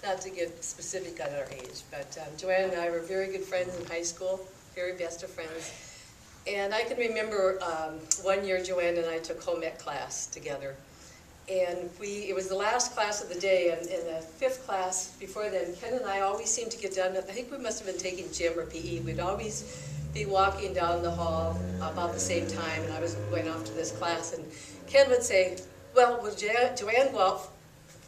not to get specific on our age, but Joanne and I were very good friends in high school, very best of friends. And I can remember one year Joanne and I took home ec class together. And it was the last class of the day, and in the 5th class before then, Ken and I always seemed to get done. I think we must have been taking gym or PE. We'd always be walking down the hall about the same time, and I was going off to this class, and Ken would say, well, would Joanne go out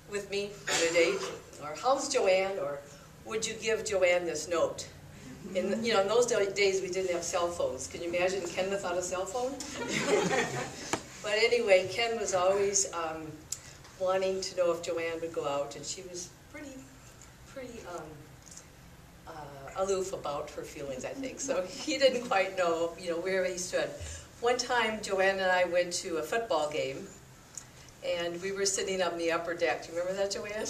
with me on a date? Or how's Joanne? Or would you give Joanne this note? And in those days we didn't have cell phones. Can you imagine Ken without a cell phone? But anyway, Ken was always wanting to know if Joanne would go out, and she was pretty aloof about her feelings, I think. So he didn't quite know, where he stood. One time, Joanne and I went to a football game, and we were sitting on the upper deck. Do you remember that, Joanne?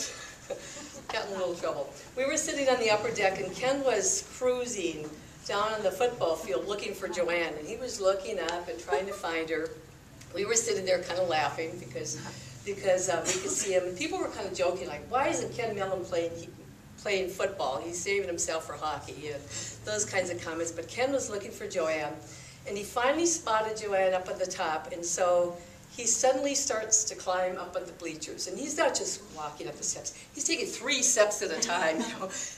Got in a little trouble. We were sitting on the upper deck, and Ken was cruising down on the football field looking for Joanne, and he was looking up and trying to find her. We were sitting there kind of laughing because we could see him. And people were kind of joking, like, why isn't Ken Mellon playing football? He's saving himself for hockey, and those kinds of comments. But Ken was looking for Joanne, and he finally spotted Joanne up at the top, and so he suddenly starts to climb up on the bleachers. And he's not just walking up the steps. He's taking 3 steps at a time,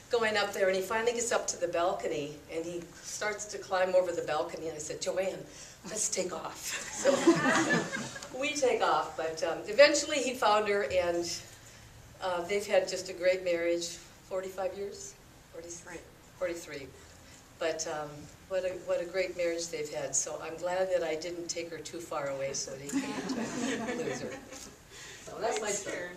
going up there, and he finally gets up to the balcony, and he starts to climb over the balcony, and I said, Joanne, let's take off. So we take off, but eventually he found her, and they've had just a great marriage. 45 years? 43. But what a great marriage they've had. So I'm glad that I didn't take her too far away so that he couldn't lose her. So that's my story.